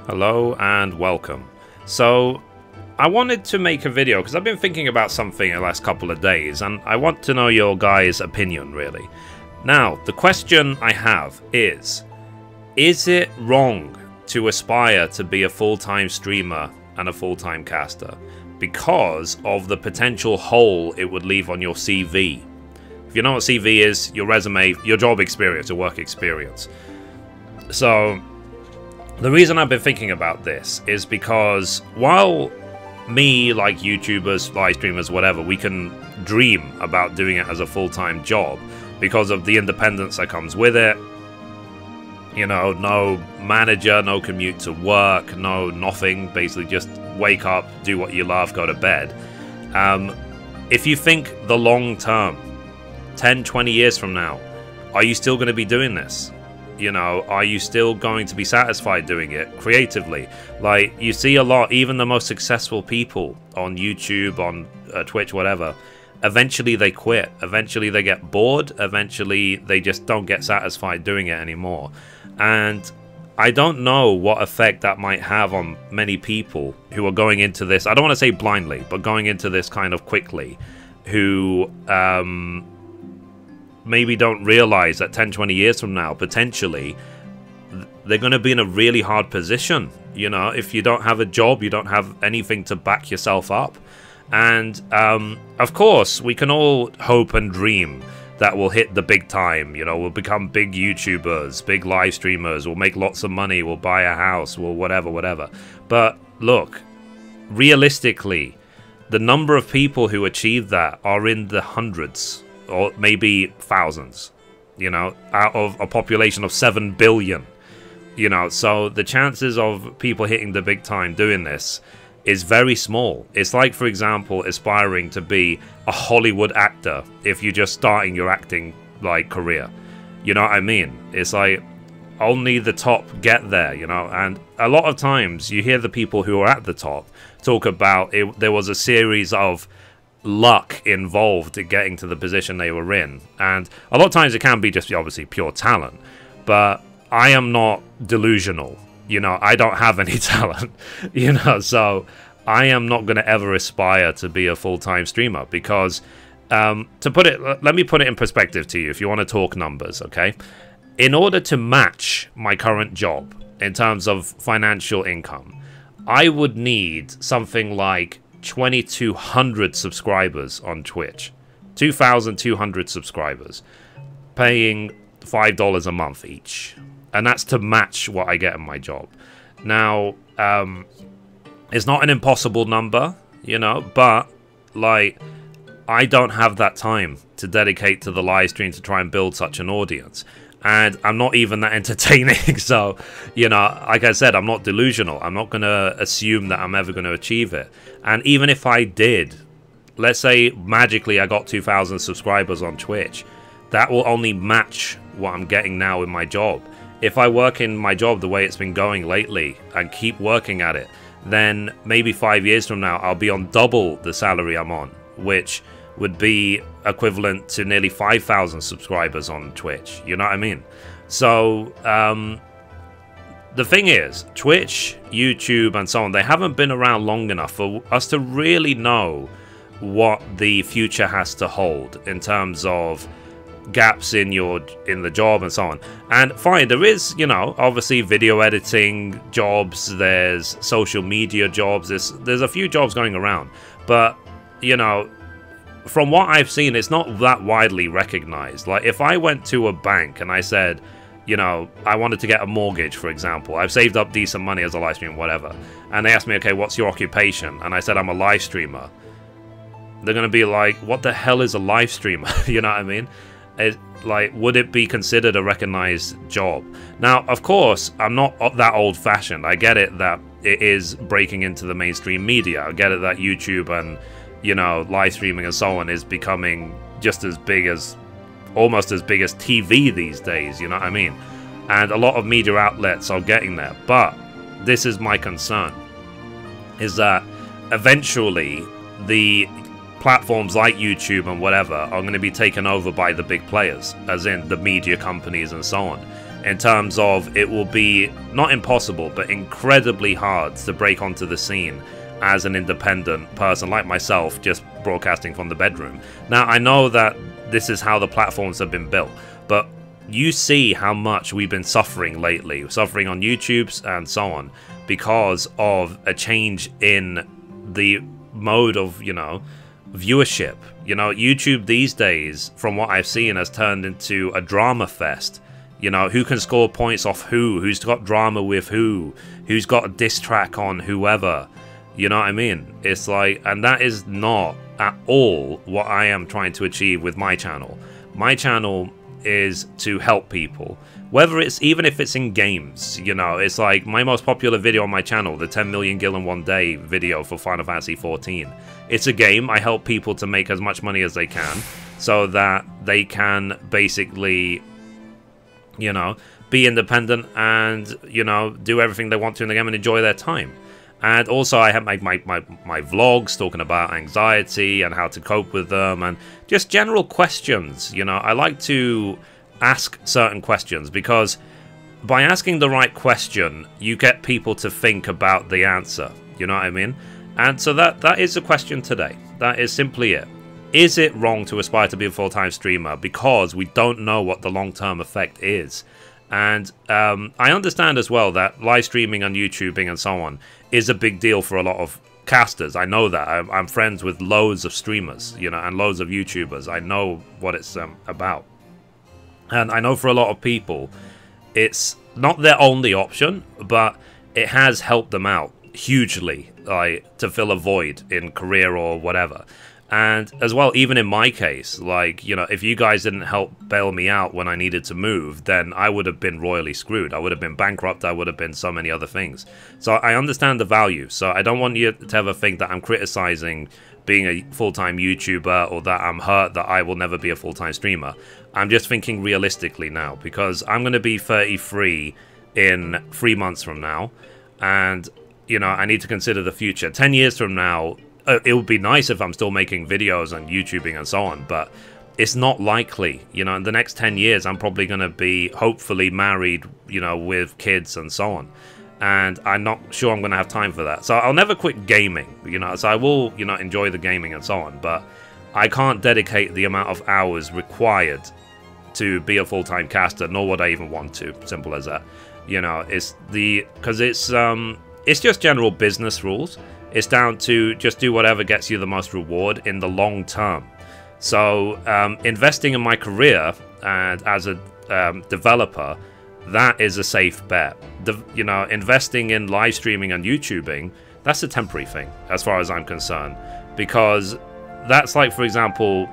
Hello and welcome. So, I wanted to make a video because I've been thinking about something the last couple of days and I want to know your guys' opinion, really. Now, the question I have is it wrong to aspire to be a full-time streamer and a full-time caster because of the potential hole it would leave on your CV? If you know what CV is, your resume, your job experience, your work experience. So, the reason I've been thinking about this is because while me, like YouTubers, live streamers, whatever, we can dream about doing it as a full-time job because of the independence that comes with it. You know, no manager, no commute to work, no nothing, basically just wake up, do what you love, go to bed. If you think the long term, 10, 20 years from now, are you still going to be doing this? You know, are you still going to be satisfied doing it creatively? Like, you see a lot, even the most successful people on YouTube, on Twitch, whatever, eventually they quit. Eventually they get bored. Eventually they just don't get satisfied doing it anymore. And I don't know what effect that might have on many people who are going into this, I don't want to say blindly, but going into this kind of quickly, who maybe don't realize that 10, 20 years from now, potentially, they're going to be in a really hard position. You know, if you don't have a job, you don't have anything to back yourself up. And, of course, we can all hope and dream that we'll hit the big time. You know, we'll become big YouTubers, big live streamers, we'll make lots of money, we'll buy a house, we'll whatever. But, look, realistically, the number of people who achieve that are in the hundreds. Or maybe thousands, you know, out of a population of 7 billion, you know, so the chances of people hitting the big time doing this is very small. It's like, for example, aspiring to be a Hollywood actor if you're just starting your acting, like, career. You know what I mean? It's like, only the top get there, you know, and a lot of times you hear the people who are at the top talk about it. There was a series of luck involved in getting to the position they were in, and a lot of times it can be just obviously pure talent, but I am not delusional, you know. I don't have any talent, you know, so I am not going to ever aspire to be a full-time streamer because to put it, let me put it in perspective to you if you want to talk numbers, okay? In order to match my current job in terms of financial income, I would need something like 2,200 subscribers on Twitch, 2,200 subscribers, paying $5 a month each, and that's to match what I get in my job. Now, it's not an impossible number, you know, but like, I don't have that time to dedicate to the live stream to try and build such an audience. And I'm not even that entertaining, so, you know, like I said, I'm not delusional. I'm not going to assume that I'm ever going to achieve it. And even if I did, let's say magically I got 2,000 subscribers on Twitch, that will only match what I'm getting now in my job. If I work in my job the way it's been going lately and keep working at it, then maybe 5 years from now I'll be on double the salary I'm on, which would be equivalent to nearly 5,000 subscribers on Twitch. You know what I mean? So, the thing is, Twitch, YouTube, and so on, they haven't been around long enough for us to really know what the future has to hold in terms of gaps in the job and so on. And fine, there is, you know, obviously video editing jobs, there's social media jobs, there's a few jobs going around, but, you know, from what I've seen, it's not that widely recognized. Like, if I went to a bank and I said, you know, I wanted to get a mortgage, for example, I've saved up decent money as a live streamer, whatever, and they asked me, okay, what's your occupation? And I said, I'm a live streamer. They're going to be like, what the hell is a live streamer? You know what I mean? Like, would it be considered a recognized job? Now, of course, I'm not that old-fashioned. I get it that it is breaking into the mainstream media. I get it that YouTube and, you know, live streaming and so on is becoming just as big as, almost as big as TV these days, you know what I mean? And a lot of media outlets are getting there. But this is my concern, is that eventually the platforms like YouTube and whatever are going to be taken over by the big players, as in the media companies and so on. in terms of it will be not impossible, but incredibly hard to break onto the scene as an independent person like myself, just broadcasting from the bedroom. Now, I know that this is how the platforms have been built, but you see how much we've been suffering lately, suffering on YouTube's and so on, because of a change in the mode of, you know, viewership. You know, YouTube these days, from what I've seen, has turned into a drama fest. You know, who can score points off who's got drama with who's got a diss track on whoever. You know what I mean? It's like, and that is not at all what I am trying to achieve with my channel. My channel is to help people, whether it's, even if it's in games, you know. It's like my most popular video on my channel, the 10 million Gil in 1 day video for Final Fantasy 14. It's a game. I help people to make as much money as they can so that they can basically, you know, be independent and, you know, do everything they want to in the game and enjoy their time. And also I have my vlogs talking about anxiety and how to cope with them and just general questions. You know, I like to ask certain questions because by asking the right question, you get people to think about the answer. You know what I mean? And so that is the question today. That is simply it. Is it wrong to aspire to be a full-time streamer because we don't know what the long-term effect is? And I understand as well that live streaming and YouTubing and so on is a big deal for a lot of casters. I know that. I'm friends with loads of streamers, you know, and loads of YouTubers. I know what it's about. And I know for a lot of people, it's not their only option, but it has helped them out hugely, like, to fill a void in career or whatever. And as well, even in my case, like, you know, if you guys didn't help bail me out when I needed to move, then I would have been royally screwed. I would have been bankrupt. I would have been so many other things. So I understand the value. So I don't want you to ever think that I'm criticizing being a full-time YouTuber or that I'm hurt that I will never be a full-time streamer. I'm just thinking realistically now, because I'm going to be 33 in 3 months from now. And, you know, I need to consider the future. 10 years from now, it would be nice if I'm still making videos and YouTubing and so on, but it's not likely. You know, in the next 10 years, I'm probably going to be hopefully married, you know, with kids and so on. And I'm not sure I'm going to have time for that. So I'll never quit gaming, you know, so I will, you know, enjoy the gaming and so on, but I can't dedicate the amount of hours required to be a full-time caster, nor would I even want to. Simple as that. You know, because it's just general business rules. It's down to just do whatever gets you the most reward in the long term. So investing in my career and as a developer, that is a safe bet. You know, investing in live streaming and YouTubing, that's a temporary thing as far as I'm concerned. Because that's like, for example,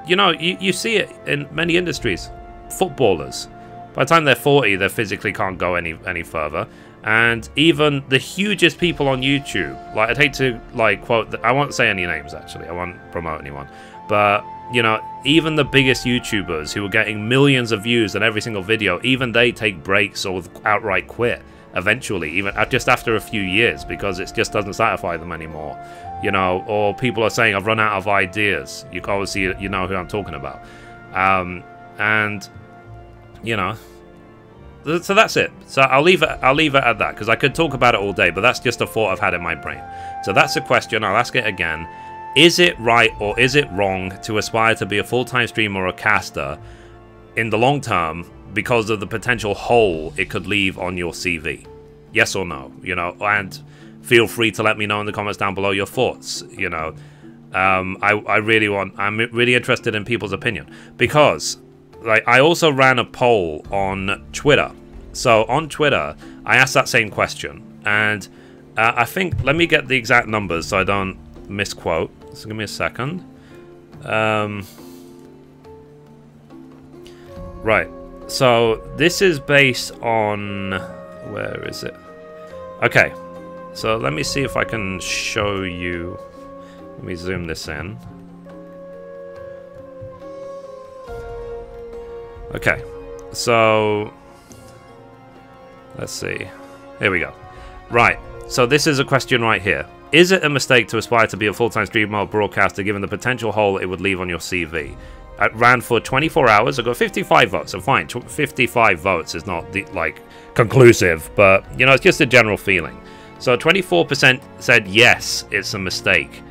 you know, you see it in many industries. Footballers, by the time they're 40, they physically can't go any further. And even the hugest people on YouTube, like, I'd hate to, like, quote, I won't say any names, actually, I won't promote anyone, but, you know, even the biggest YouTubers who are getting millions of views on every single video, even they take breaks or outright quit eventually, even just after a few years, because it just doesn't satisfy them anymore, you know. Or people are saying, I've run out of ideas. You obviously, you know who I'm talking about. And, you know, so that's it. So I'll leave it at that, because I could talk about it all day, but that's just a thought I've had in my brain. So that's a question. I'll ask it again. Is it right or is it wrong to aspire to be a full-time streamer or a caster in the long term because of the potential hole it could leave on your CV? Yes or no? You know, and feel free to let me know in the comments down below your thoughts. You know, I'm really interested in people's opinion, because, like, I also ran a poll on Twitter. So on Twitter, I asked that same question, and I think, let me get the exact numbers so I don't misquote. So give me a second. Right. So this is based on, where is it? Okay. So let me see if I can show you. Let me zoom this in. Okay, so let's see. Here we go. Right, so this is a question right here. Is it a mistake to aspire to be a full-time streamer or broadcaster given the potential hole it would leave on your CV? I ran for 24 hours. I got 55 votes. So fine, 55 votes is not like conclusive, but you know, it's just a general feeling. So 24% said yes, it's a mistake.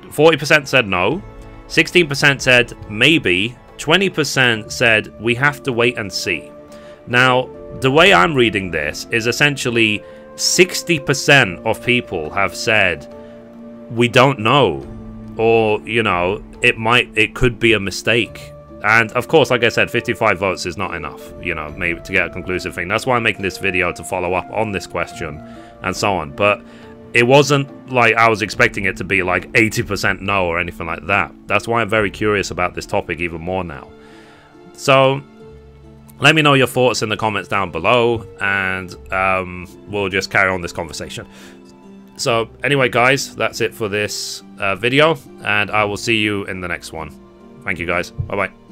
40% said no. 16% said maybe. 20% said we have to wait and see. Now, the way I'm reading this is essentially 60% of people have said we don't know, or you know, it could be a mistake. And of course, like I said, 55 votes is not enough, you know, maybe to get a conclusive thing. That's why I'm making this video, to follow up on this question and so on. But it wasn't like I was expecting it to be like 80% no or anything like that. That's why I'm very curious about this topic even more now. So let me know your thoughts in the comments down below, and we'll just carry on this conversation. So anyway, guys, that's it for this video, and I will see you in the next one. Thank you, guys. Bye-bye.